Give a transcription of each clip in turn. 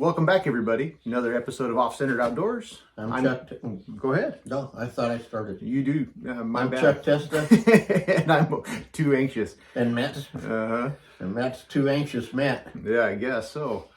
Welcome back, everybody. Another episode of OffCentered Outdoors. I'm Chuck. Go ahead. No, I thought I started. You do. My I'm bad. Chuck Testa. And I'm too anxious. And Matt's. Uh-huh. And Matt's too anxious, Matt. Yeah, I guess so.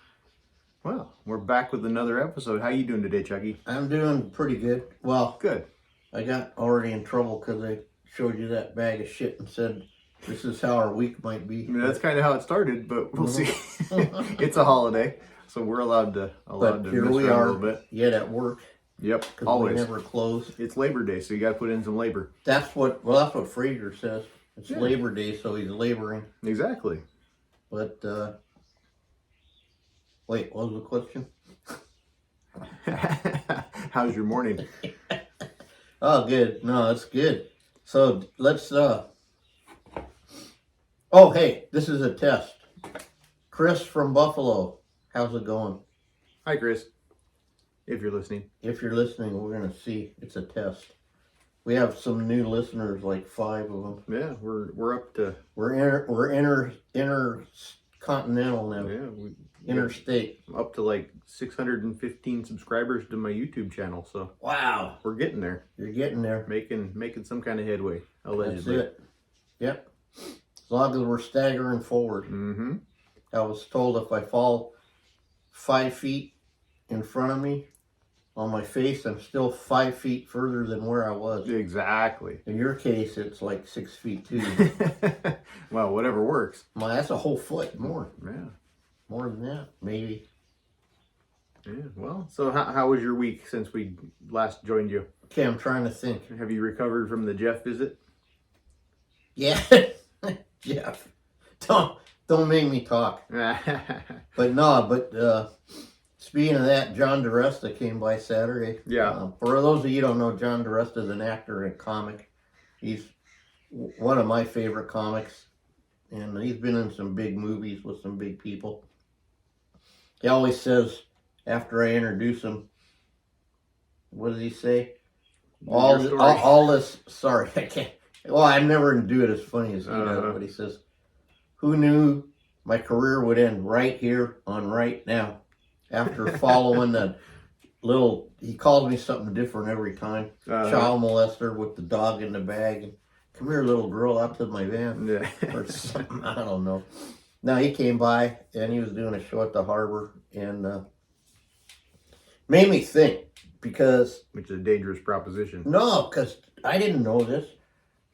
Well, we're back with another episode. How you doing today, Chucky? I'm doing pretty good. Well, Good. I got already in trouble because I showed you that bag of shit and said, this is how our week might be. I mean, that's kind of how it started, but we'll see. It's a holiday, so we're allowed to But here mess we around are, a little bit. yet at work. Yep, Because we always. never close. It's Labor Day, so you got to put in some labor. That's what Fraser says. It's Labor Day, so he's laboring. Exactly. But, wait, what was the question? How's your morning? Oh, good. No, it's good. So let's, oh, hey, this is a test. Chris from Buffalo, how's it going? Hi, Chris. If you're listening. If you're listening, we're going to see. It's a test. We have some new listeners, like 5 of them. Yeah, we're up to. We're intercontinental now. Yeah, Interstate. Up to like 615 subscribers to my YouTube channel, so Wow. we're getting there. You're getting there. Making some kind of headway, That's allegedly. it. Yep. As long as we're staggering forward. Mm-hmm. I was told if I fall 5 feet in front of me on my face, I'm still 5 feet further than where I was. Exactly. In your case, it's like 6 feet too. Well, whatever works. Well, that's a whole foot more. Yeah. More than that, maybe. Yeah. Well, so how was your week since we last joined you? Okay, I'm trying to think. Have you recovered from the Jeff visit? Yeah, Jeff, don't make me talk. But no, speaking of that, John DeResta came by Saturday. Yeah. For those of you who don't know, John DeResta is an actor and comic. He's one of my favorite comics, and he's been in some big movies with some big people. He always says, after I introduce him, what does he say? All this, sorry, I can't. Well, I never do it as funny as he does, but he says, who knew my career would end right here on right now after following the little, he calls me something different every time, child molester with the dog in the bag, and come here little girl out to my van, Yeah. or something, I don't know. Now he came by and he was doing a show at the harbor and made me think because... Which is a dangerous proposition. No, because I didn't know this.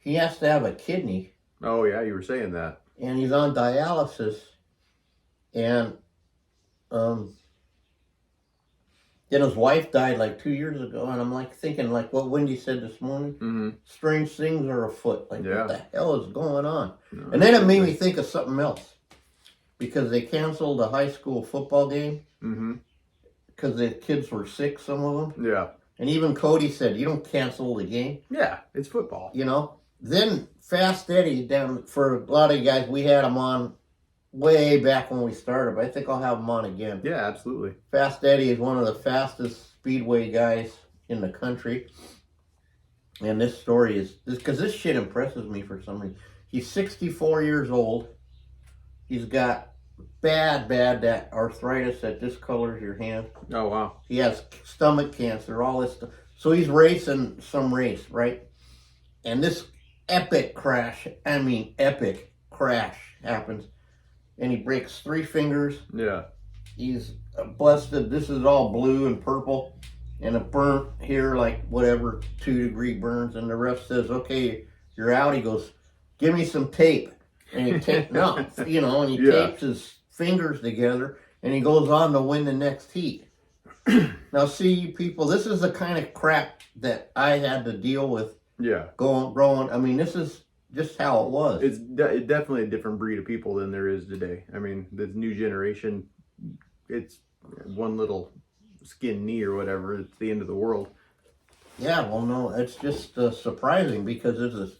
He has to have a kidney. Oh, yeah, you were saying that. And he's on dialysis. And then his wife died like 2 years ago. And I'm like thinking like what Wendy said this morning. Mm-hmm. Strange things are afoot. Like Yeah. what the hell is going on? No, And then it made me think of something else. Because they canceled a high school football game. Mm-hmm. Because the kids were sick, some of them. Yeah. And even Cody said, you don't cancel the game. Yeah, it's football. You know? Then Fast Eddie, down for a lot of you guys, we had him on way back when we started, but I think I'll have him on again. Yeah, absolutely. Fast Fast Eddie is one of the fastest speedway guys in the country. And this story is, because this shit impresses me for some reason. He's 64 years old. He's got bad that arthritis that discolors your hand. Oh, wow. He has stomach cancer, all this stuff. So he's racing some race, right? And this epic crash happens. And he breaks 3 fingers. Yeah. He's busted. This is all blue and purple. And a burnt here, like whatever, 2-degree burns. And the ref says, okay, you're out. He goes, give me some tape. And he tapes, and he tapes his fingers together. And he goes on to win the next heat. Now, see, you people, this is the kind of crap that I had to deal with. Yeah. Growing. I mean, this is just how it was. It's definitely a different breed of people than there is today. I mean, the new generation, it's one little skin knee or whatever. It's the end of the world. Yeah, well, no, it's just surprising because it's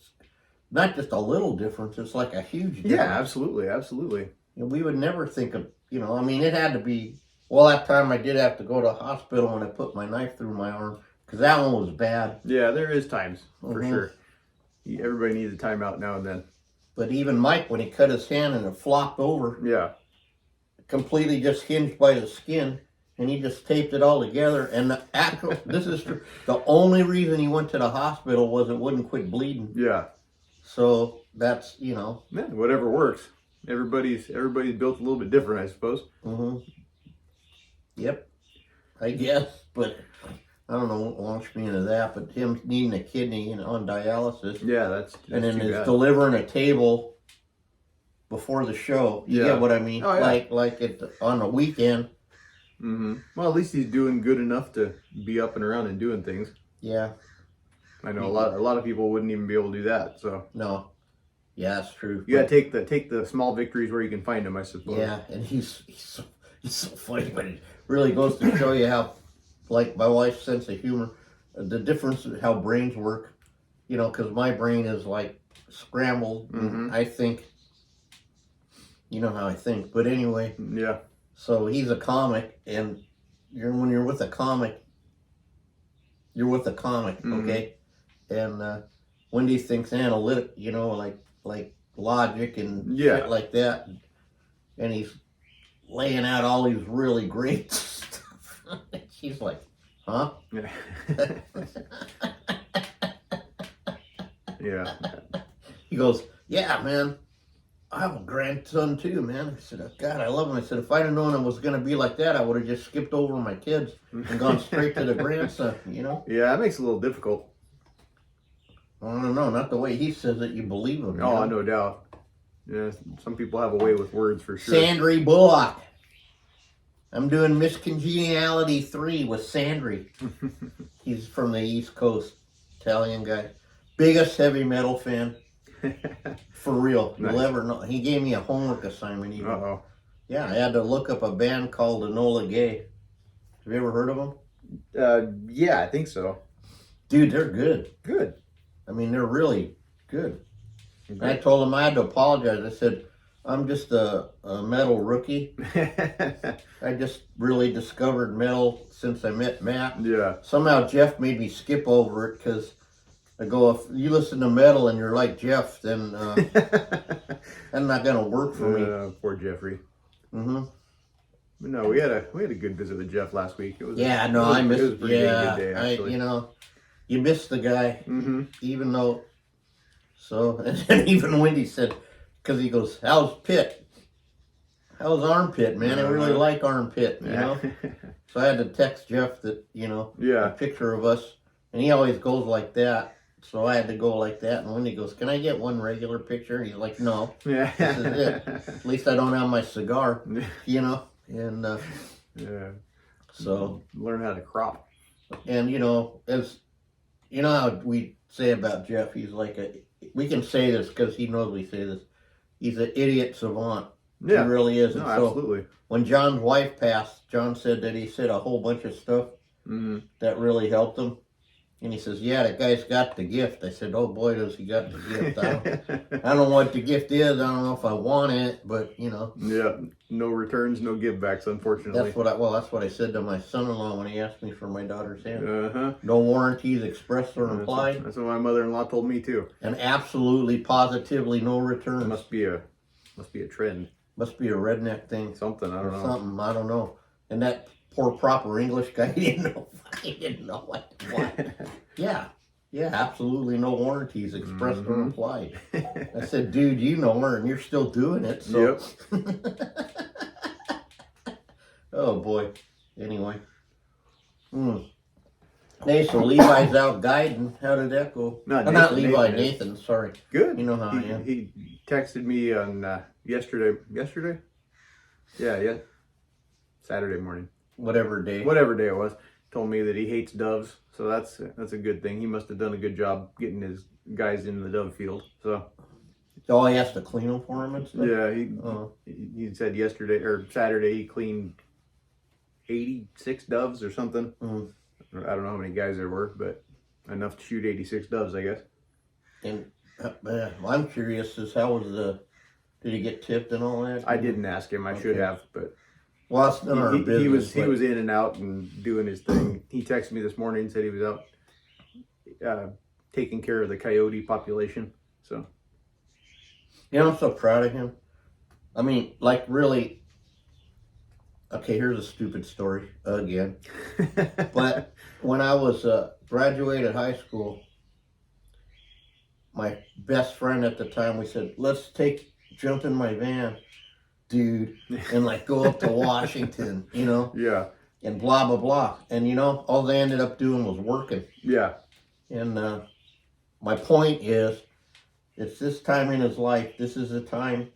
not just a little difference. It's like a huge difference. Yeah, absolutely. We would never think of, I mean, it had to be, well, that time I did have to go to the hospital when I put my knife through my arm because that one was bad. Yeah, there is times, for sure. Everybody needs a timeout now and then. But even Mike, when he cut his hand and it flopped over, Yeah. completely just hinged by the skin, and he just taped it all together. And the actual, this is true. The only reason he went to the hospital was it wouldn't quit bleeding. Yeah. So that's, you know. Yeah, whatever works. Everybody's built a little bit different, I suppose. Mm-hmm. Yep. I guess, but I don't know, won't launch me into that. But him needing a kidney and on dialysis. Yeah, that's and then too it's bad. delivering a table before the show. You get what I mean? Oh, yeah. Like it on the weekend. Mm-hmm. Well, at least he's doing good enough to be up and around and doing things. Yeah. I know a lot of people wouldn't even be able to do that. So no. Yeah, that's true. You gotta take the small victories where you can find them, I suppose. Yeah, and he's so funny, but it really goes to show you how, like, my wife's sense of humor, the difference in how brains work. You know, because my brain is like scrambled. Mm-hmm. I think, you know how I think, but anyway. Yeah. So he's a comic, and when you're with a comic, you're with a comic, okay? And Wendy thinks analytic, you know, like logic and shit like that. And he's laying out all these really great stuff. She's like, huh? Yeah. Yeah. He goes, yeah, man. I have a grandson too, man. I said, oh, God, I love him. I said, if I'd have known it was going to be like that, I would have just skipped over my kids and gone straight to the grandson, you know? Yeah, that makes it a little difficult. I don't know, not the way he says it, you believe him. Oh, no doubt. Yeah, some people have a way with words for sure. Sandry Bullock. I'm doing Miss Congeniality 3 with Sandry. He's from the East Coast, Italian guy. Biggest heavy metal fan. For real. Nice. You'll ever know. He gave me a homework assignment even. Uh-oh. Yeah, I had to look up a band called Enola Gay. Have you ever heard of them? Yeah, I think so. Dude, they're good. Good. I mean, they're really good. And I told him I had to apologize. I said, I'm just a metal rookie. I just really discovered metal since I met Matt. Yeah. Somehow Jeff made me skip over it because I go, if you listen to metal and you're like Jeff, then that's not going to work for me. Poor Jeffrey. Mm-hmm. No, we had a good visit with Jeff last week. It was I missed. It was a pretty good day, actually. You missed the guy, Mm-hmm. even though. So, and then even Wendy said, because he goes, how's Pitt? How's Armpit, man? I really like Armpit, you know? So I had to text Jeff that, a picture of us, and he always goes like that. So I had to go like that, and Wendy goes, can I get one regular picture? And he's like, no, Yeah. this is it. At least I don't have my cigar, and Yeah. So learn how to crop. And as you know how we say about Jeff, he's like we can say this because he knows we say this, he's an idiot savant. Yeah. He really is. No, And so absolutely. when John's wife passed, John said that he said a whole bunch of stuff that really helped him. And he says, yeah, that guy's got the gift. I said, oh boy, does he got the gift. I don't know what the gift is. I don't know if I want it, but Yeah, no returns, no givebacks, unfortunately. That's what I said to my son-in-law when he asked me for my daughter's hand. Uh-huh. No warranties expressed or implied. That's what my mother-in-law told me too. And absolutely, positively no returns. It must be a trend. Must be a redneck thing. Something, I don't know. Something, I don't know. And that poor proper English guy, he didn't know what. Yeah, absolutely no warranties expressed or implied. I said, dude, you know her and you're still doing it. So. Yep. Oh boy. Anyway. Hey, so Levi's out guiding. How did that go? Not Levi, Nathan, sorry. Good. You know how I am. He texted me on yesterday? Yeah. Saturday morning. Whatever day it was. Told me that he hates doves, so that's a good thing. He must have done a good job getting his guys in the dove field. So. Oh, he has to clean them for him and stuff? Yeah, he said yesterday or Saturday he cleaned 86 doves or something. I don't know how many guys there were, but enough to shoot 86 doves, I guess. And I'm curious as did he get tipped and all that? I didn't ask him. I should have, but well, that's none of our business. He was in and out and doing his thing. He texted me this morning and said he was out taking care of the coyote population. So, I'm so proud of him. I mean, like really, Okay, here's a stupid story again. But when I was graduated high school, my best friend at the time, we said, let's jump in my van, dude, and like go up to Washington, you know, Yeah. and blah, blah, blah. And, you know, all they ended up doing was working. Yeah. And my point is, it's this time in his life, this is the time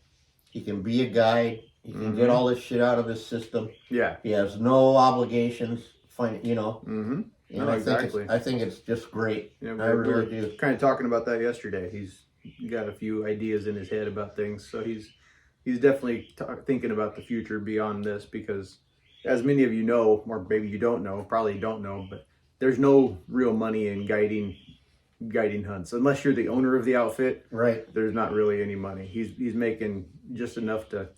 he can be a guide. He can get all this shit out of his system. Yeah. He has no obligations, you know. Mm-hmm. And No, I think it's just great. Yeah, I really do. Kind of talking about that yesterday. He's got a few ideas in his head about things, so he's definitely thinking about the future beyond this. Because, as many of you know, or maybe you don't know, probably don't know, but there's no real money in guiding hunts unless you're the owner of the outfit. Right. There's not really any money. He's making just enough to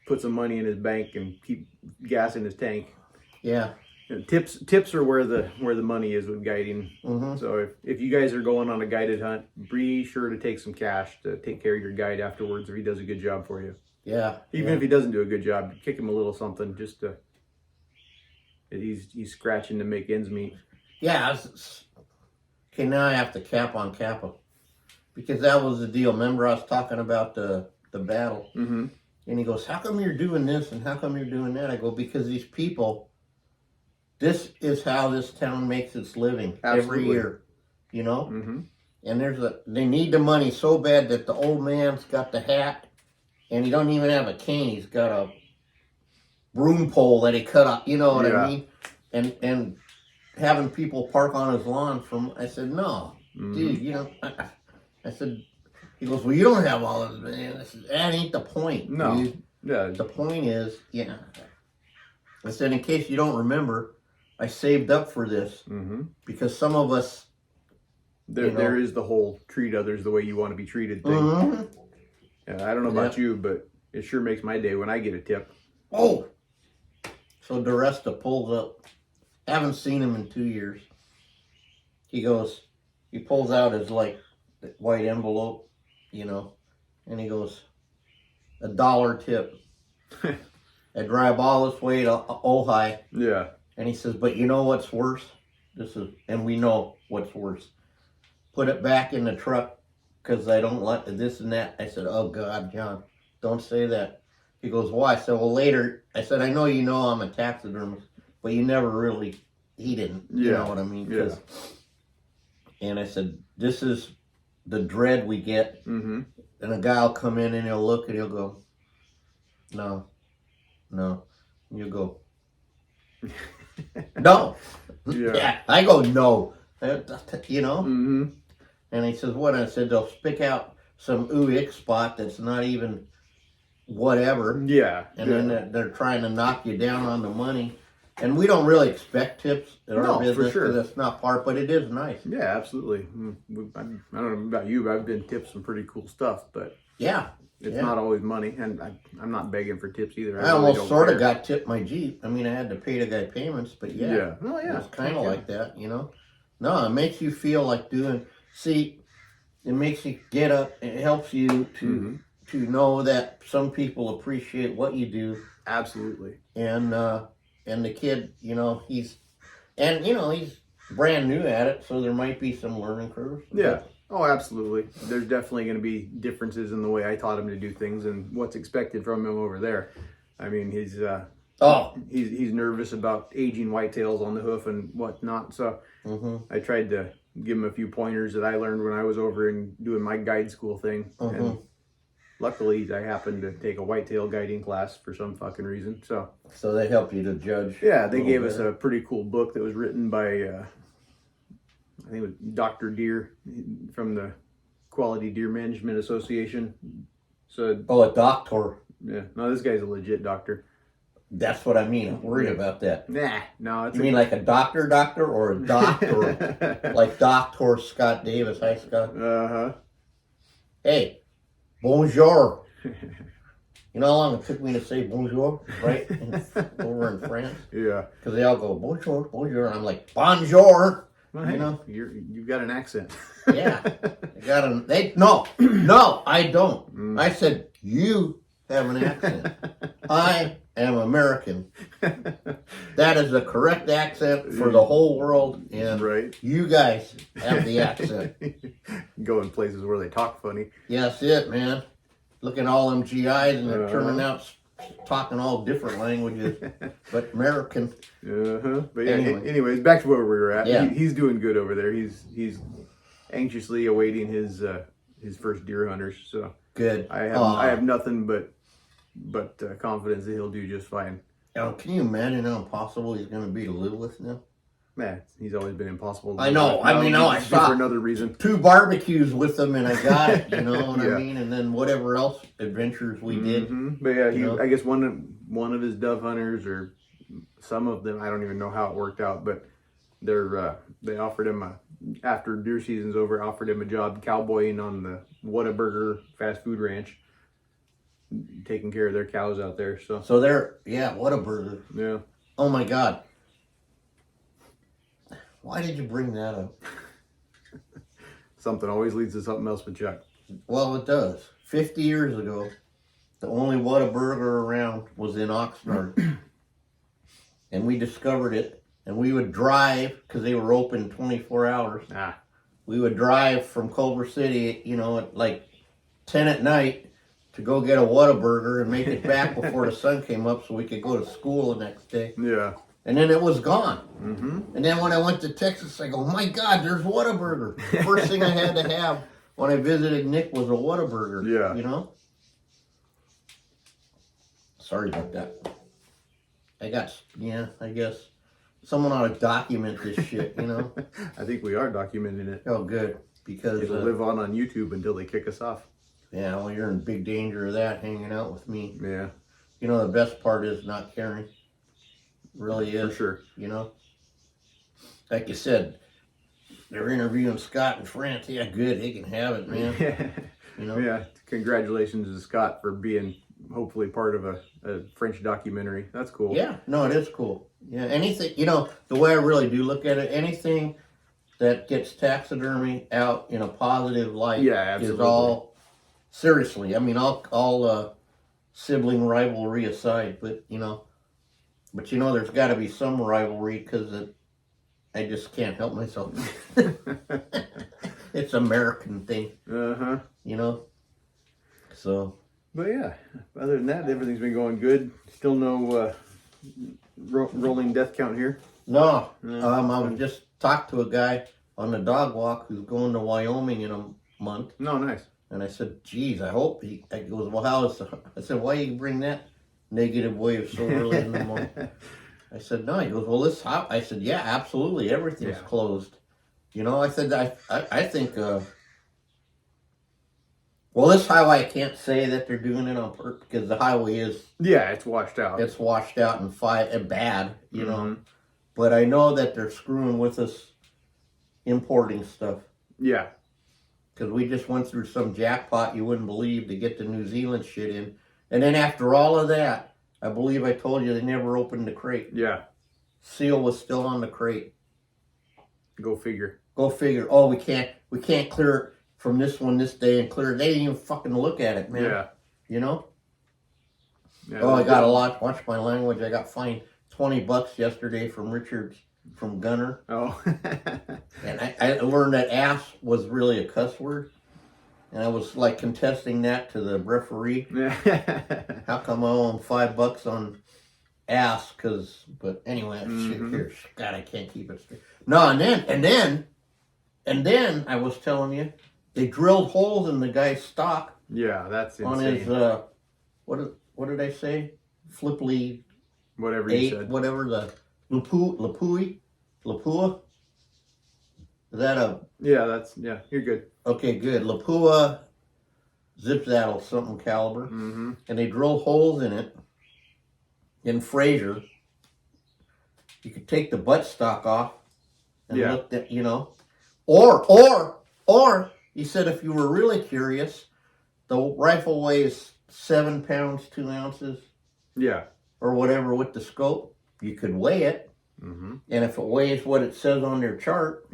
put some money in his bank and keep gas in his tank. Yeah. And tips are where the money is with guiding. Mm-hmm. So if you guys are going on a guided hunt, be sure to take some cash to take care of your guide afterwards if he does a good job for you. Yeah. Even if he doesn't do a good job, kick him a little something just to. He's scratching to make ends meet. Yeah. Okay, now I have to cap on Kappa, because that was the deal. Remember, I was talking about the battle, Mm-hmm. and he goes, "How come you're doing this and how come you're doing that?" I go, "Because these people. This is how this town makes its living every year, you know? Mm-hmm. And they need the money so bad that the old man's got the hat, and he don't even have a cane. He's got a broom pole that he cut up, you know what I mean? And having people park on his lawn I said, no, dude, you know, I said, he goes, well, you don't have all of this, man. I said, that ain't the point, dude. Yeah. The point is, I said, in case you don't remember, I saved up for this because some of us, there is the whole treat others the way you want to be treated thing. Mm-hmm. Yeah, I don't know about you, but it sure makes my day when I get a tip. Oh, so DeResta pulls up. Haven't seen him in 2 years. He pulls out his like white envelope, you know, and he goes, $1 tip. I drive all this way to Ojai. Yeah. And he says, but you know what's worse? And we know what's worse. Put it back in the truck because I don't like this and that. I said, oh God, John, don't say that. He goes, why? I said, well, later. I said, I know you know I'm a taxidermist, but you never really, he didn't. You know what I mean? Yeah. And I said, this is the dread we get. Mm-hmm. And a guy will come in and he'll look and he'll go, no. And you'll go, no. Yeah. I go, no. You know? Mm-hmm. And he says, what? And I said, they'll pick out some ooh-ick spot that's not even whatever. Yeah. And then they're trying to knock you down on the money. And we don't really expect tips in our business. For sure. That's not part, but it is nice. Yeah, absolutely. I don't know about you, but I've been tipped some pretty cool stuff, but yeah. It's not always money, and I'm not begging for tips either. I almost sort of got tipped my Jeep. I mean, I had to pay the guy payments, but yeah. Well, yeah. It's kind of like that, you know? No, it makes you feel like it makes you get up. It helps you to know that some people appreciate what you do. Absolutely. And the kid, you know, he's brand new at it, so there might be some learning curves. Yeah. Oh, absolutely. There's definitely going to be differences in the way I taught him to do things and what's expected from him over there. I mean, he's nervous about aging whitetails on the hoof and whatnot. So I tried to give him a few pointers that I learned when I was over and doing my guide school thing. And luckily, I happened to take a whitetail guiding class for some fucking reason. So they help you to judge. Yeah, they gave us a pretty cool book that was written by I think it was Dr. Deer from the Quality Deer Management Association. So a doctor. Yeah, no, this guy's a legit doctor. That's what I mean. I'm worried about that. No. You mean like a doctor or a doctor? Like Dr. Scott Davis. Hi, Scott. Uh-huh. Hey, bonjour. You know how long it took me to say bonjour, right? Over in France? Yeah. Because they all go, bonjour, bonjour. And I'm like, bonjour. Well, hey, you know? You've got an accent. Yeah. No, I don't. I said, you have an accent. I am American. That is the correct accent for the whole world, and right. you guys have the accent. Go in places where they talk funny. Yeah, that's it, man. Looking at all them GIs and they're turning out talking all different languages, but American. But yeah, anyways, back to where we were at. Yeah. He's doing good over there. He's anxiously awaiting his first deer hunters. So good. I have nothing but confidence that he'll do just fine. Now, can you imagine how impossible he's going to be to live with now? Man, he's always been impossible. I know. I saw for another reason 2 barbecues with him, and I got it. You know what I mean? And then whatever else adventures we did. But yeah, I guess one of his dove hunters, or some of them, I don't even know how it worked out, but they offered him after deer season's over, offered him a job cowboying on the Whataburger fast food ranch, taking care of their cows out there. So they're Whataburger. Yeah. Oh my God. Why did you bring that up? Something always leads to something else with Chuck. Well, it does. 50 years ago, the only Whataburger around was in Oxnard. And we discovered it. And we would drive, because they were open 24 hours. We would drive from Culver City, at like 10 at night to go get a Whataburger and make it back before the sun came up so we could go to school the next day. Yeah. And then it was gone. And then when I went to Texas, I go, my God, there's Whataburger. The first thing I had to have when I visited Nick was a Whataburger. Yeah. Sorry about that. I guess someone ought to document this shit, I think we are documenting it. Oh, good. Because it'll live on YouTube until they kick us off. Yeah, well, you're in big danger of that hanging out with me. Yeah. The best part is not caring. Really is. For sure. Like you said, they're interviewing Scott in France. Yeah, good. They can have it, man. Yeah. Congratulations to Scott for being hopefully part of a French documentary. That's cool. Yeah. No, it is cool. Yeah. Anything, the way I really do look at it, anything that gets taxidermy out in a positive light is all, seriously. I mean, all sibling rivalry aside, but there's got to be some rivalry because I just can't help myself. It's American thing. So. But yeah, other than that, everything's been going good. Still no rolling death count here. No. I was just talking to a guy on the dog walk who's going to Wyoming in a month. No, nice. And I said, geez, I hope he goes, well, I said, why you bring that negative wave so early in the morning? I said, no. He goes, well, this how? I said, yeah, absolutely. Everything's closed. I said, I think, well, this highway, I can't say that they're doing it on purpose because the highway is. Yeah, it's washed out. It's washed out and bad, But I know that they're screwing with us importing stuff. Yeah. Because we just went through some jackpot you wouldn't believe to get the New Zealand shit in. And then after all of that, I believe I told you they never opened the crate. Yeah. Seal was still on the crate. Go figure. Oh, we can't clear it from this one this day and clear it. They didn't even fucking look at it, man. Yeah. Yeah, I got a lot. Watch my language. I got fined $20 yesterday from Richards, from Gunner. Oh. And I learned that ass was really a cuss word. And I was like contesting that to the referee. How come I owe him $5 on ass? But anyway, shit here. God, I can't keep it straight. No, and then I was telling you, they drilled holes in the guy's stock. Yeah, that's insane. On his, what did I say? Flipply. Whatever you said. Whatever the Lapua? Is that a... Yeah, you're good. Okay, good. Lapua zip saddle something caliber. And they drilled holes in it. In Fraser. You could take the buttstock off and look at, Or, he said if you were really curious, the rifle weighs 7 pounds, 2 ounces. Yeah. Or whatever with the scope. You could weigh it. And if it weighs what it says on their chart,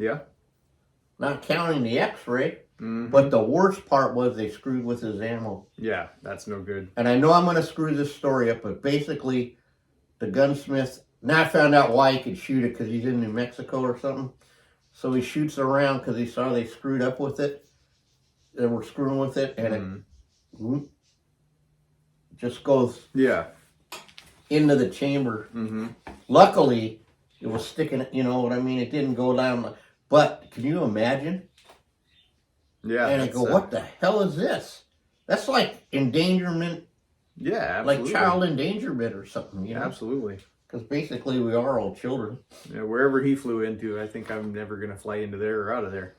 not counting the x-ray, But the worst part was they screwed with his ammo. Yeah, that's no good. And I know I'm going to screw this story up, but basically, the gunsmith, now I found out why he could shoot it, because he's in New Mexico or something. So he shoots around because he saw they screwed up with it. They were screwing with it, and it just goes into the chamber. Luckily, it was sticking, you know what I mean? It didn't go down. But can you imagine? Yeah. And I go, what the hell is this? That's like endangerment. Yeah, absolutely. Like child endangerment or something, you know? Absolutely. Because basically we are all children. Yeah, wherever he flew into, I think I'm never going to fly into there or out of there.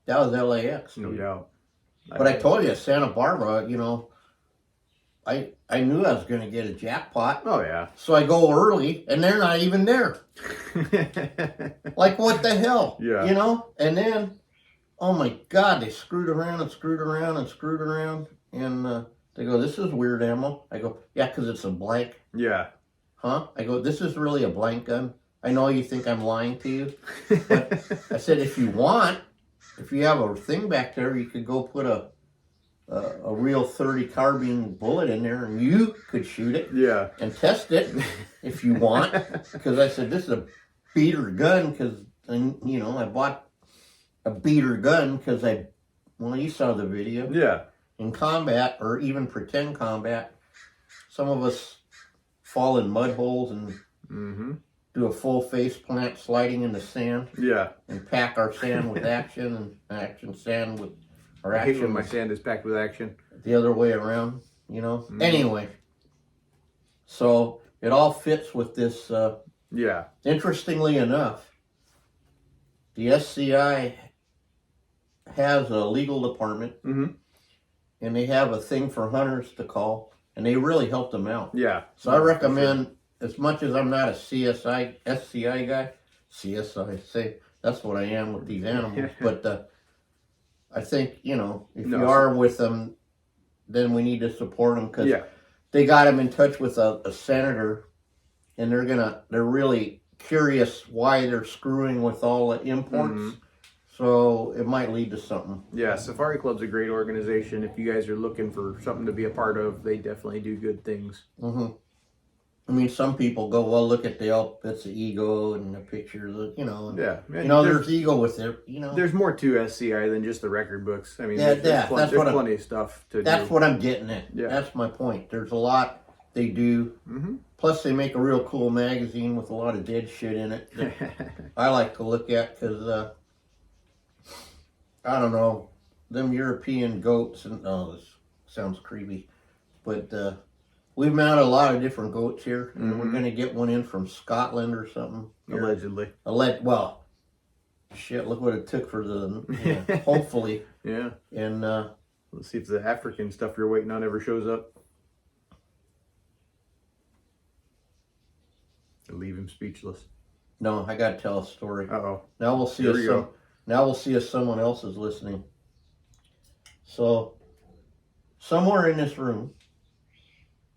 That was LAX. No doubt. But I told you, Santa Barbara, you know, I knew I was going to get a jackpot. Oh, yeah. So I go early, and they're not even there. Like, what the hell? Yeah. You know? And then, oh my God, they screwed around and screwed around and screwed around. And they go, this is weird ammo. I go, yeah, because it's a blank. Yeah. Huh? I go, this is really a blank gun. I know you think I'm lying to you. But I said, if you want, if you have a thing back there, you could go put a real .30 carbine bullet in there, and you could shoot it. Yeah. And test it if you want. Because I said, this is a beater gun, because, you know, I bought a beater gun because well, you saw the video. Yeah. In combat, or even pretend combat, some of us fall in mud holes and do a full face plant sliding in the sand. Yeah. And pack our sand with action, and action sand with our I hate when action. my sand is packed with action. The other way around, you know. Anyway, so it all fits with this. Yeah. Interestingly enough, the SCI has a legal department, and they have a thing for hunters to call, and they really help them out. Yeah. So I recommend, as much as I'm not a SCI guy, CSI, say that's what I am with these animals, but I think, you know, if you are with them, then we need to support them, because they got them in touch with a senator, and they're really curious why they're screwing with all the imports. So it might lead to something. Yeah, Safari Club's a great organization. If you guys are looking for something to be a part of, they definitely do good things. I mean, some people go, well, look at that's the ego and the picture, you know. And, And you know, there's ego with it, you know. There's more to SCI than just the record books. I mean, there's plenty of stuff to do. That's what I'm getting at. Yeah. That's my point. There's a lot they do. Plus, they make a real cool magazine with a lot of dead shit in it that I like to look at, because, I don't know, them European goats, and this sounds creepy, but we've mounted a lot of different goats here, and we're going to get one in from Scotland or something. Allegedly. Well, shit, look what it took for the, hopefully. Yeah. And let's see if the African stuff you're waiting on ever shows up. Leave him speechless. no, I got to tell a story. Uh-oh. Now we'll see if someone else is listening. So, somewhere in this room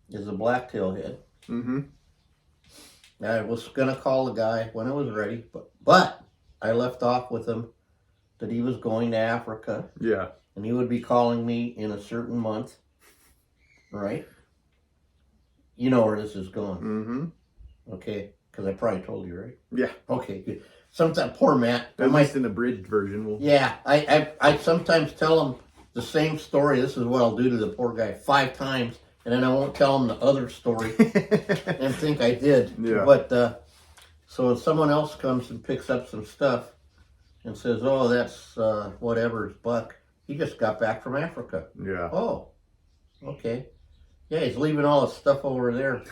is a blacktail head. I was going to call the guy when it was ready, but I left off with him that he was going to Africa. Yeah. And he would be calling me in a certain month. Right? You know where this is going. Okay, because I probably told you, right? Yeah. Okay, good. Sometimes, poor Matt. At least in the abridged version. Yeah, I sometimes tell him the same story. This is what I'll do to the poor guy 5 times, and then I won't tell him the other story and think I did. Yeah. But, so if someone else comes and picks up some stuff and says, oh, that's whatever's buck, he just got back from Africa. Yeah. Oh, okay. Yeah, he's leaving all his stuff over there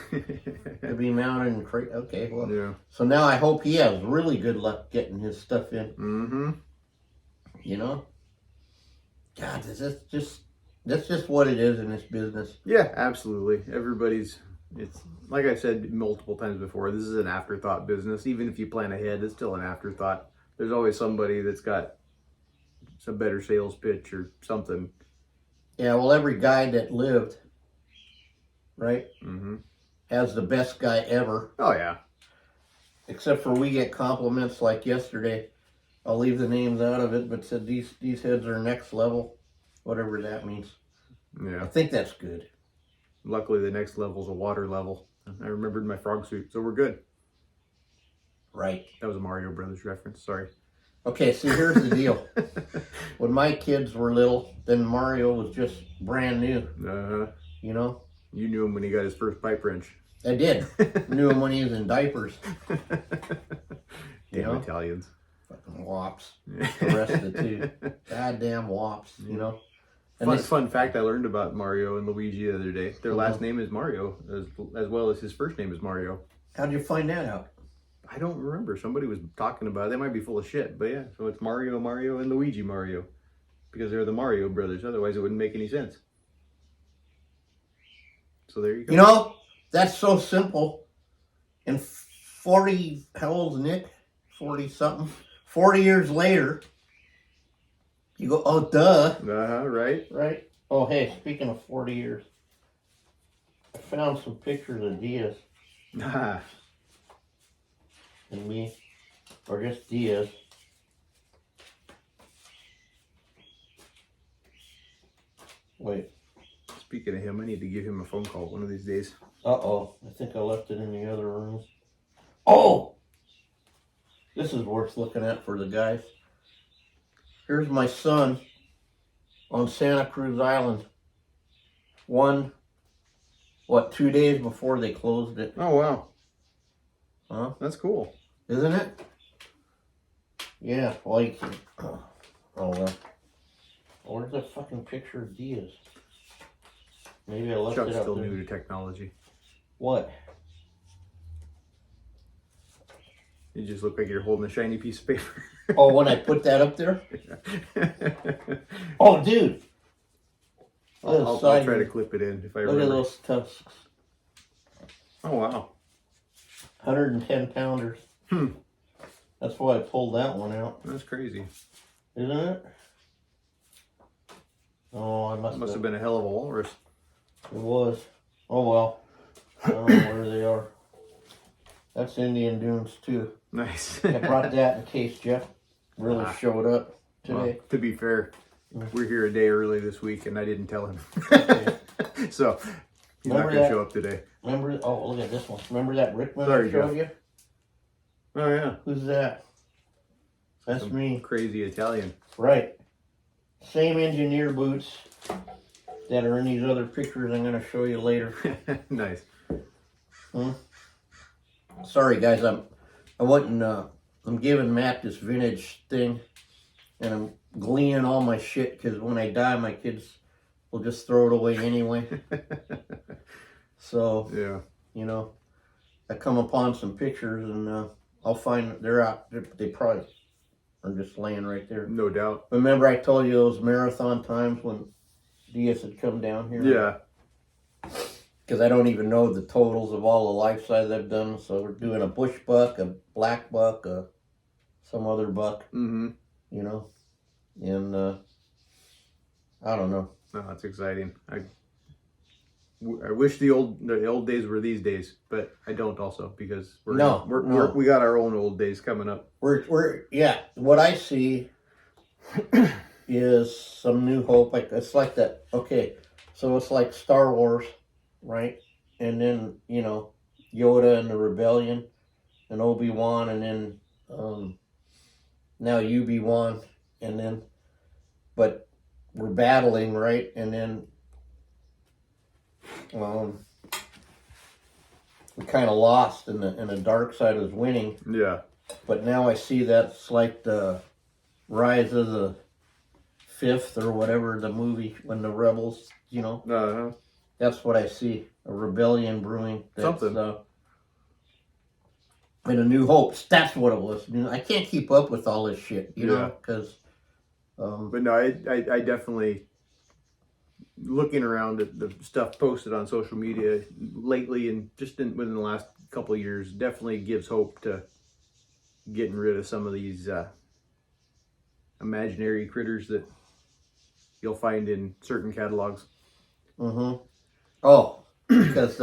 to be mounted and okay, well. Yeah. So now I hope he has really good luck getting his stuff in. You know? God, that's just what it is in this business. Yeah, absolutely. It's like I said multiple times before, this is an afterthought business. Even if you plan ahead, it's still an afterthought. There's always somebody that's got some better sales pitch or something. Yeah, well, every guy that lived, right, has the best guy ever. Oh, yeah. Except for we get compliments like yesterday. I'll leave the names out of it, but said these heads are next level, whatever that means. Yeah. I think that's good. Luckily, the next level's a water level. I remembered my frog suit, so we're good. Right. That was a Mario Brothers reference. Sorry. Okay, see, here's the deal. When my kids were little, then Mario was just brand new. You know? You knew him when he got his first pipe wrench. I did. Knew him when he was in diapers. Damn Italians. Fucking wops. The rest of the two. Goddamn wops, you know? And Fun fact I learned about Mario and Luigi the other day. Their last name is Mario, as well as his first name is Mario. How'd you find that out? I don't remember. Somebody was talking about it. They might be full of shit, but yeah. So it's Mario, and Luigi Mario. Because they're the Mario brothers. Otherwise, it wouldn't make any sense. So there you go. You know, that's so simple. And 40, how old's Nick? 40-something. 40 years later, you go, oh, duh. Right. Right? Oh, hey, speaking of 40 years, I found some pictures of Diaz and me, or just Diaz. Wait. Speaking of him, I need to give him a phone call one of these days. Uh-oh. I think I left it in the other room. Oh! This is worth looking at for the guys. Here's my son on Santa Cruz Island. 2 days before they closed it. Oh, wow. Huh? That's cool. Isn't it? Yeah, well, you can... Oh, well. Where's the fucking picture of Diaz? Maybe I left Chuck's it up still there. new to technology. What? You just look like you're holding a shiny piece of paper. Oh, when I put that up there? Oh, dude. I'll try to clip it in if I remember. Look at those tusks. Oh, wow. 110 pounders. That's why I pulled that one out. That's crazy. Isn't it? Oh, I Must have been a hell of a walrus. It was. Oh, well. I don't know where they are. That's Indian Dunes, too. Nice. I brought that in case Jeff really showed up today. Well, to be fair, we're here a day early this week, and I didn't tell him. Okay. So, he's not going to show up today. Remember? Oh, look at this one. Remember that Rickman Sorry, I showed Jeff. you? Oh, yeah. Who's that? That's Some me. Crazy Italian. Right. Same engineer boots that are in these other pictures I'm going to show you later. Nice. Sorry, guys. I'm giving Matt this vintage thing, and I'm gleaning all my shit because when I die, my kids will just throw it away anyway. So, Yeah. you know, I come upon some pictures and I'll find they're out. They probably are just laying right there. No doubt. Remember I told you those marathon times when Diaz had come down here? Yeah. Because I don't even know the totals of all the life size I've done. So we're doing a bush buck, a black buck, some other buck, Mm-hmm. you know. And I don't know. No, that's exciting. I wish the old days were these days, but I don't also because we got our own old days coming up. Yeah. What I see is some new hope. Like it's like that. Okay, so it's like Star Wars, right? And then you know Yoda and the Rebellion, and Obi-Wan, and then now Obi-Wan, and then but we're battling, right? And then we kind of lost, and the dark side was winning. Yeah. But now I see that's like the rise of the fifth or whatever the movie when the rebels, you know. Uh-huh. That's what I see. A rebellion brewing. Something. And a new hope. That's what it was. You know, I can't keep up with all this shit, you know, because. But no, I definitely, looking around at the stuff posted on social media lately and just within the last couple of years, definitely gives hope to getting rid of some of these imaginary critters that you'll find in certain catalogs. Mm-hmm. Oh, because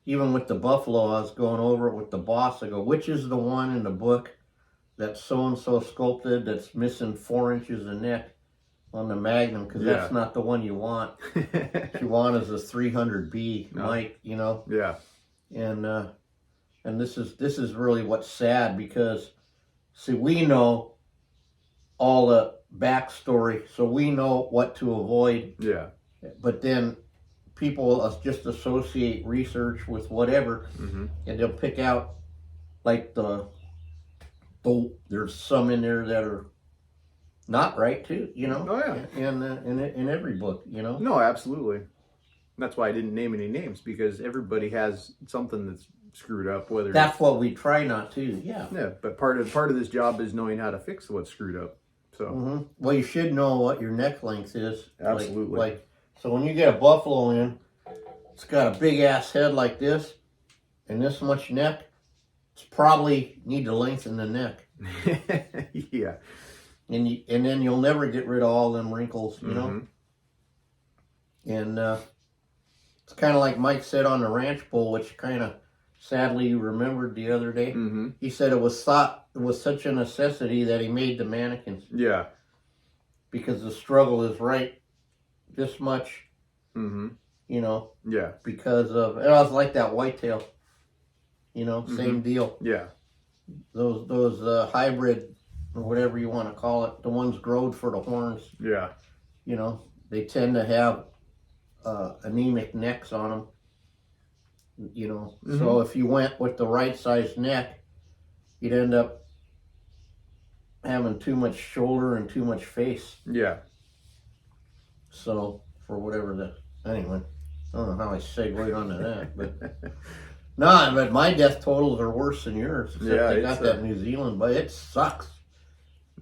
even with the buffalo, I was going over it with the boss. I go, which is the one in the book that so-and-so sculpted that's missing 4 inches of neck on the Magnum, because that's not the one you want. What you want is a 300B mic, you know. Yeah. And this is really what's sad, because see, we know all the backstory, so we know what to avoid. Yeah. But then people just associate research with whatever, Mm-hmm. and they'll pick out like there's some in there that are not right too, you know. Oh yeah. In every book, you know. No, absolutely. That's why I didn't name any names, because everybody has something that's screwed up. Whether That's what we try not to. Yeah. Yeah, but part of this job is knowing how to fix what's screwed up. So Mm-hmm. Well, you should know what your neck length is. Absolutely. Like so, when you get a buffalo in, it's got a big ass head like this, and this much neck. It's probably need to lengthen the neck. Yeah. And then you'll never get rid of all them wrinkles, you know. And it's kind of like Mike said on the ranch bull, which kind of sadly you remembered the other day. Mm-hmm. He said it was such a necessity that he made the mannequins, Yeah. because the struggle is right this much, Mm-hmm. you know, Yeah. because of it was like that whitetail, you know, same deal. Yeah. Those hybrid or whatever you want to call it, the ones growed for the horns, Yeah. you know, they tend to have anemic necks on them, you know. So if you went with the right size neck, you'd end up having too much shoulder and too much face. Yeah. So for whatever anyway, I don't know how I segued onto that, but no, but my death totals are worse than yours. Except Yeah, they got that New Zealand, but it sucks.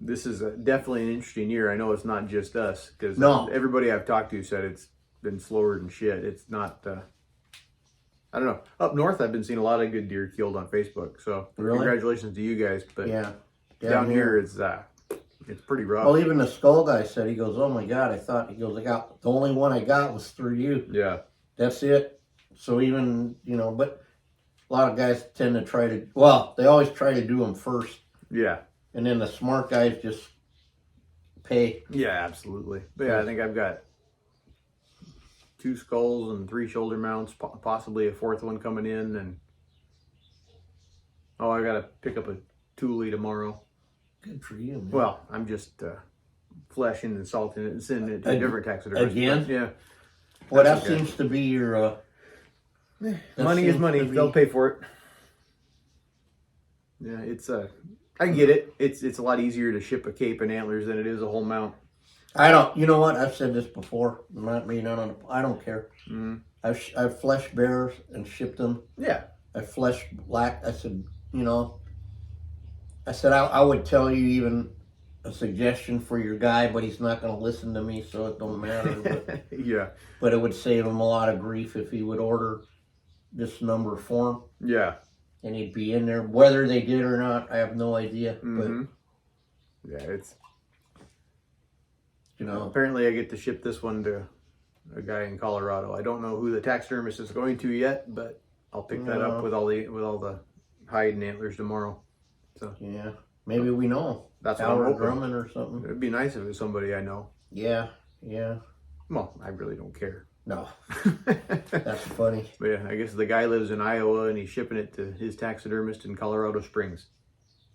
This is definitely an interesting year. I know it's not just us, because No. everybody I've talked to said it's been slower than shit. It's not. I don't know. Up north, I've been seeing a lot of good deer killed on Facebook. So Really? congratulations to you guys. But Yeah, down here, it's pretty rough. Well, even the skull guy said, he goes, "Oh my God, I got the only one I got was through you. Yeah. That's it." So even, you know, but a lot of guys tend to they always try to do them first, Yeah. and then the smart guys just pay. Yeah, absolutely. But yeah, I think I've got 2 skulls and 3 shoulder mounts, possibly a 4th one coming in, and I got to pick up a Thule tomorrow. Good for you, man. Well, I'm just fleshing and salting it and sending it to a different taxidermist. Again? Yeah. Well, That's that okay. seems to be your... Money is money. They'll pay for it. Yeah, it's I get it. It's a lot easier to ship a cape and antlers than it is a whole mount. You know what? I've said this before. I don't care. Mm-hmm. I've fleshed bears and shipped them. Yeah. I fleshed black. I said, you know, I would tell you even a suggestion for your guy, but he's not going to listen to me, so it don't matter. But, Yeah. but it would save him a lot of grief if he would order this number for him, Yeah. and he'd be in there. Whether they did or not, I have no idea. Mm-hmm. Yeah, it's... But, you know, Apparently I get to ship this one to a guy in Colorado. I don't know who the taxidermist is going to yet, but I'll pick that up with all the hide and antlers tomorrow. So yeah, maybe we know. that's what I'm Howard hoping. Drummond or something. It'd be nice if it was somebody I know. Yeah. Well, I really don't care. No, But that's funny. yeah, I guess the guy lives in Iowa and he's shipping it to his taxidermist in Colorado Springs.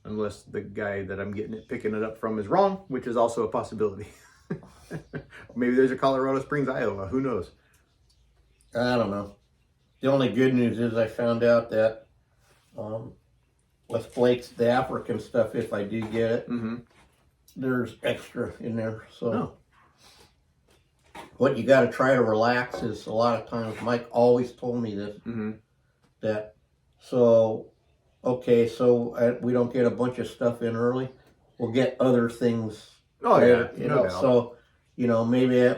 Unless the guy that I'm picking it up from is wrong, which is also a possibility. Maybe there's a Colorado Springs, Iowa. Who knows? I don't know. The only good news is I found out that with flakes, the African stuff, if I do get it, there's extra in there. So what you got to try to relax is, a lot of times, Mike always told me this, that we don't get a bunch of stuff in early. We'll get other things. Oh yeah, You no know, doubt. so, you know, maybe I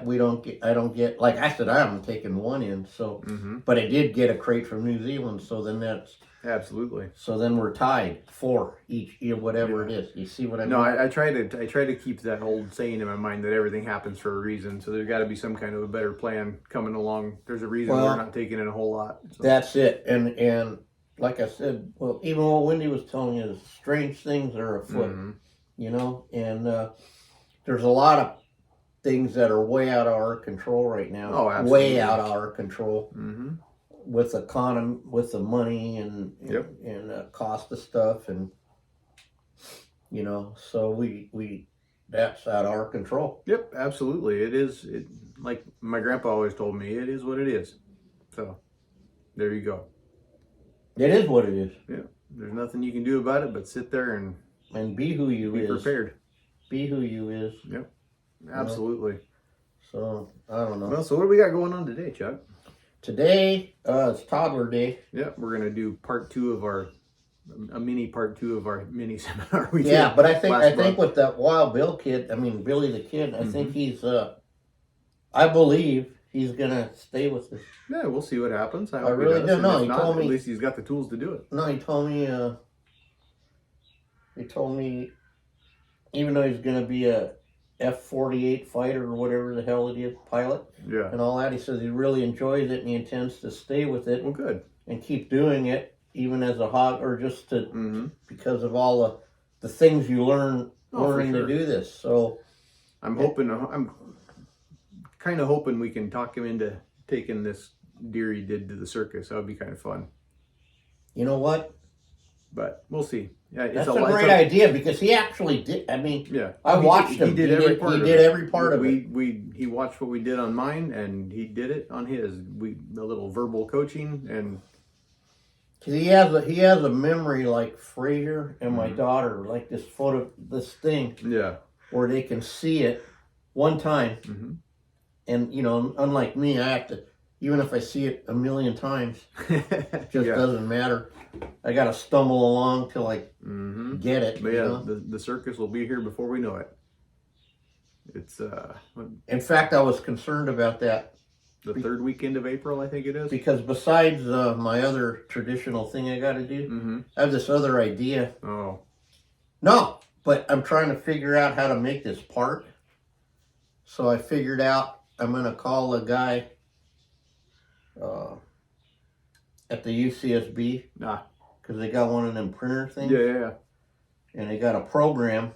don't get, like I said, I haven't taken one in, so, but I did get a crate from New Zealand, so then Absolutely. so then we're tied 4 each, whatever it is. You see what I mean? No, I try to keep that old saying in my mind that everything happens for a reason. So there's got to be some kind of a better plan coming along. There's a reason we're not taking in a whole lot. So. That's it. And like I said, well, even what Wendy was telling you, is strange things are afoot, Mm-hmm. you know, and there's a lot of things that are way out of our control right now. Oh, absolutely. Way out of our control. Mm-hmm. With economy, with the money and Yep. and cost of stuff, and you know, so we that's out of our control. Yep, absolutely. It is. It, like my grandpa always told me, it is what it is. So there you go. It is what it is. Yeah, there's nothing you can do about it but sit there and be who you be is. prepared. Be who you is. Yep, absolutely. So I don't know. Well, so what do we got going on today, Chuck? Today, it's toddler day. Yeah, we're gonna do a mini part two of our mini seminar. We Yeah, did but I think last month. with that Wild Bill kid, I mean Billy the Kid, I think Mhm. he's I believe he's gonna stay with us. Yeah, we'll see what happens. I hope he really does, do. and No, if he not, told me- at least he's got the tools to do it. No, he told me even though he's gonna be a F-48 fighter or whatever the hell it is, pilot Yeah. and all that, he says he really enjoys it and he intends to stay with it Well, good. and keep doing it even as a hobby, or just to Mm-hmm. because of all the things you learn Oh, for learning sure. to do this. So I'm kind of hoping we can talk him into taking this deer he did to the circus. That would be kind of fun. you know what? But we'll see. Yeah, it's That's a lot- great idea because he actually did. I mean, Yeah, I watched him. He did every part he of did it. every part of it. He watched what we did on mine, and he did it on his. A little verbal coaching, and Cause he has a memory like Fraser and my Mhm. daughter, like this thing yeah. where they can see it one time, Mm-hmm. and you know, unlike me, I have to, even if I see it a million times, it just Yeah. doesn't matter. I gotta stumble along till I Mm-hmm. get it. But you yeah, know? the circus will be here before we know it. It's In fact, I was concerned about that the third weekend of April, I think it is. because besides my other traditional thing I gotta do, Mm-hmm. I have this other idea. Oh. No, but I'm trying to figure out how to make this part. So I figured out I'm gonna call a guy at the UCSB Ah. because they got one of them printer things, Yeah. and they got a program,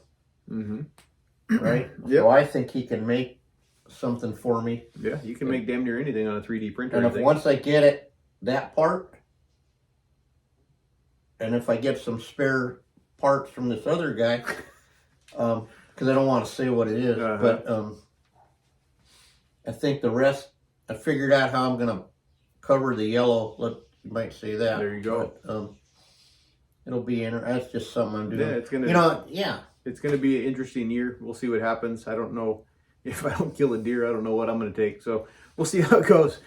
Mm-hmm. right? Yep. So I think he can make something for me. Yeah, you can make damn near anything on a 3D printer. And I if think. once I get it, that part, and if I get some spare parts from this other guy, because I don't want to say what it is, Uh-huh. but I think the rest, I figured out how I'm going to cover the yellow. You might say that. There you go. But, it'll be that's just something I'm doing. Yeah, it's gonna. You know, yeah. It's gonna be an interesting year. We'll see what happens. I don't know if I don't kill a deer. I don't know what I'm gonna take. So we'll see how it goes.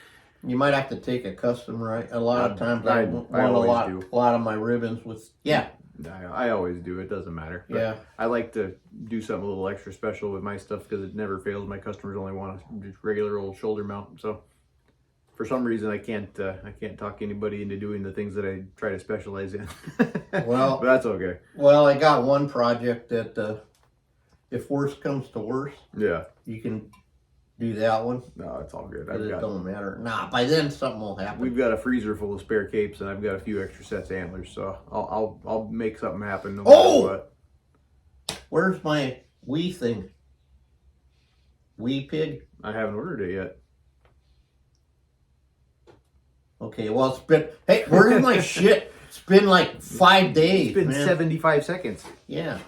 You might have to take a custom, right? A lot of times I I want always do. a lot of my ribbons with, yeah. I always do. It doesn't matter. But Yeah. I like to do something a little extra special with my stuff because it never fails. My customers only want a just regular old shoulder mount. So for some reason, I can't talk anybody into doing the things that I try to specialize in. Well, but that's okay. Well, I got one project that if worse comes to worse, Yeah. you can do that one. No, it's all good. 'Cause it don't matter. Nah, by then something will happen. We've got a freezer full of spare capes, and I've got a few extra sets of antlers, so I'll make something happen no matter what. Where's my wee thing? Wee pig? I haven't ordered it yet. Okay, well it's been, hey, where's my shit? It's been like 5 days, It's been man. 75 seconds. Yeah.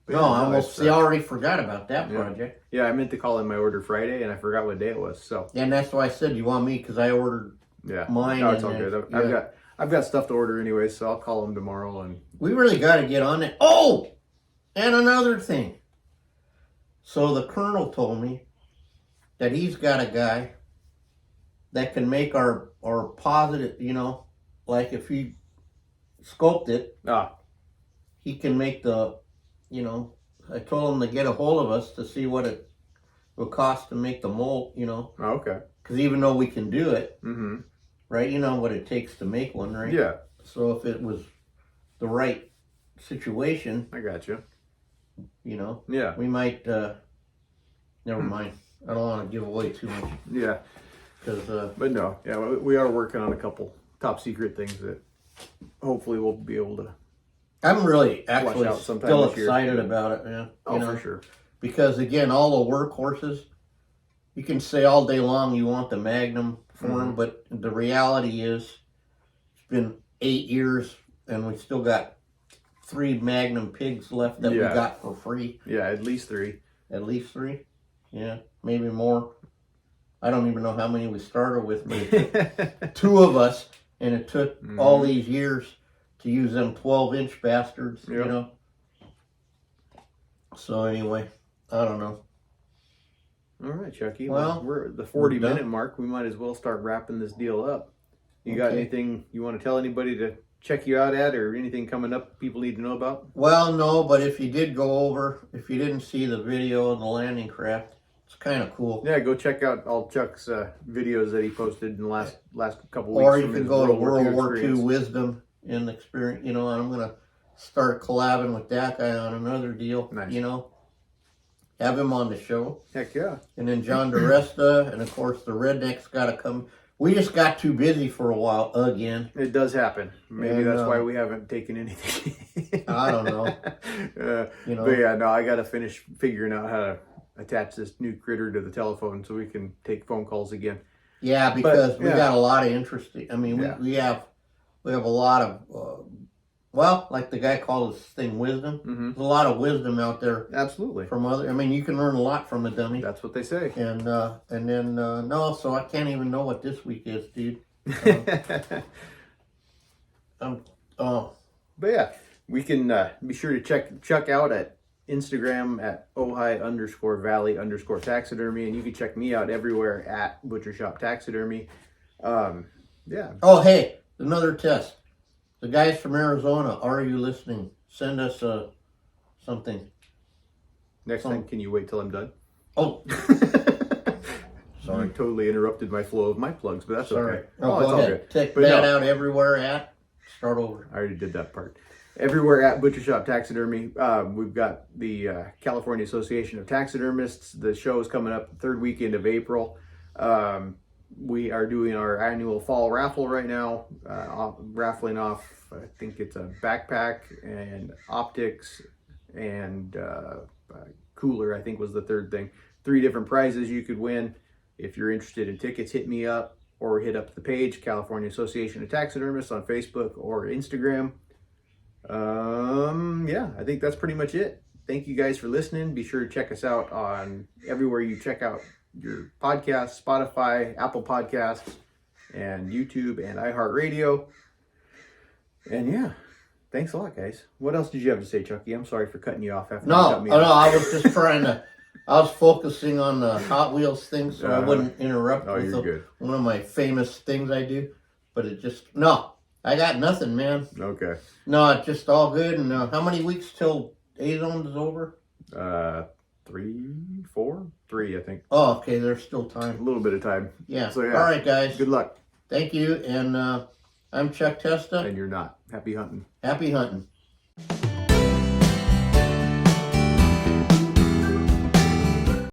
But No, yeah, I almost it's, I already forgot about that Yeah. project. Yeah, I meant to call in my order Friday, and I forgot what day it was. So And that's why I said you want me because I ordered yeah, mine. no, it's all and good. yeah. I've got stuff to order anyway, so I'll call them tomorrow. And We really got to get on it. Oh, and another thing. So the colonel told me that he's got a guy that can make our positive, you know, like if he scoped it, he can make the, you know, I told him to get a hold of us to see what it will cost to make the mold, you know, okay. because even though we can do it, Mm-hmm. right, you know what it takes to make one, right? Yeah, So if it was the right situation, I got you. you know, Yeah, we might, never mind. I don't want to give away too much yeah. because, But no, yeah, we are working on a couple top secret things that hopefully we'll be able to. I'm really actually out sometime still this year. excited about it, man. Oh, for sure. Because again, all the workhorses, you can say all day long you want the Magnum for them, but the reality is it's been 8 years and we still got 3 Magnum pigs left that we got for free. Yeah, at least 3. At least 3? Yeah, maybe more. I don't even know how many we started with, but it took 2 of us, and it took all these years to use them 12-inch bastards, you know. So anyway, I don't know. All right, Chucky. Well, we're at the 40-minute mark. We might as well start wrapping this deal up. You got anything you want to tell anybody to check you out at, or anything coming up people need to know about? Well, no, but if you did go over, if you didn't see the video of the landing craft, it's kind of cool. Yeah, go check out all Chuck's videos that he posted in the last couple weeks. Or you can go to World War II Wisdom and Experience, you know, and I'm going to start collabing with that guy on another deal, you know. Have him on the show. Heck yeah. And then John DeResta, and of course the Redneck's got to come. We just got too busy for a while again. It does happen. Maybe that's why we haven't taken anything. I don't know. You know. But yeah, no, I got to finish figuring out how to attach this new critter to the telephone so we can take phone calls again. Yeah, because we got a lot of interest. I mean, we have a lot of, well, like the guy called this thing wisdom. There's a lot of wisdom out there. Absolutely. From other, I mean, you can learn a lot from a dummy. That's what they say. And then no, so I can't even know what this week is, dude. But yeah, we can be sure to check Chuck out at Instagram at Ojai_Valley_Taxidermy, and you can check me out everywhere at Butcher Shop Taxidermy. Yeah. Oh, hey, another test. The guys from Arizona, are you listening? Send us something. Next time, can you wait till I'm done? Oh. Sorry. I totally interrupted my flow of my plugs, but that's okay. Oh, it's go ahead. Good. Check that out everywhere at. Start over. I already did that part. Everywhere at Butcher Shop Taxidermy. We've got the California Association of Taxidermists. The show is coming up the 3rd weekend of April. We are doing our annual fall raffle right now, raffling off, I think it's a backpack and optics and cooler, I think was the 3rd thing. 3 different prizes you could win. If you're interested in tickets, hit me up or hit up the page, California Association of Taxidermists on Facebook or Instagram. Yeah, I think that's pretty much it. Thank you guys for listening. Be sure to check us out on everywhere you check out your podcasts, Spotify, Apple Podcasts, and YouTube and iHeart Radio. And yeah, thanks a lot, guys. What else did you have to say, Chucky? I'm sorry for cutting you off after you cut me off. I was just trying to, I was focusing on the Hot Wheels thing so I wouldn't interrupt with one of my famous things I do. But it just, I got nothing, man. Okay. No, it's just all good. And how many weeks till A-Zone is over? 3, 4? 3, I think. Oh, okay. There's still time. A little bit of time. Yeah. So, yeah. All right, guys. Good luck. Thank you. And I'm Chuck Testa. And you're not. Happy hunting. Happy hunting.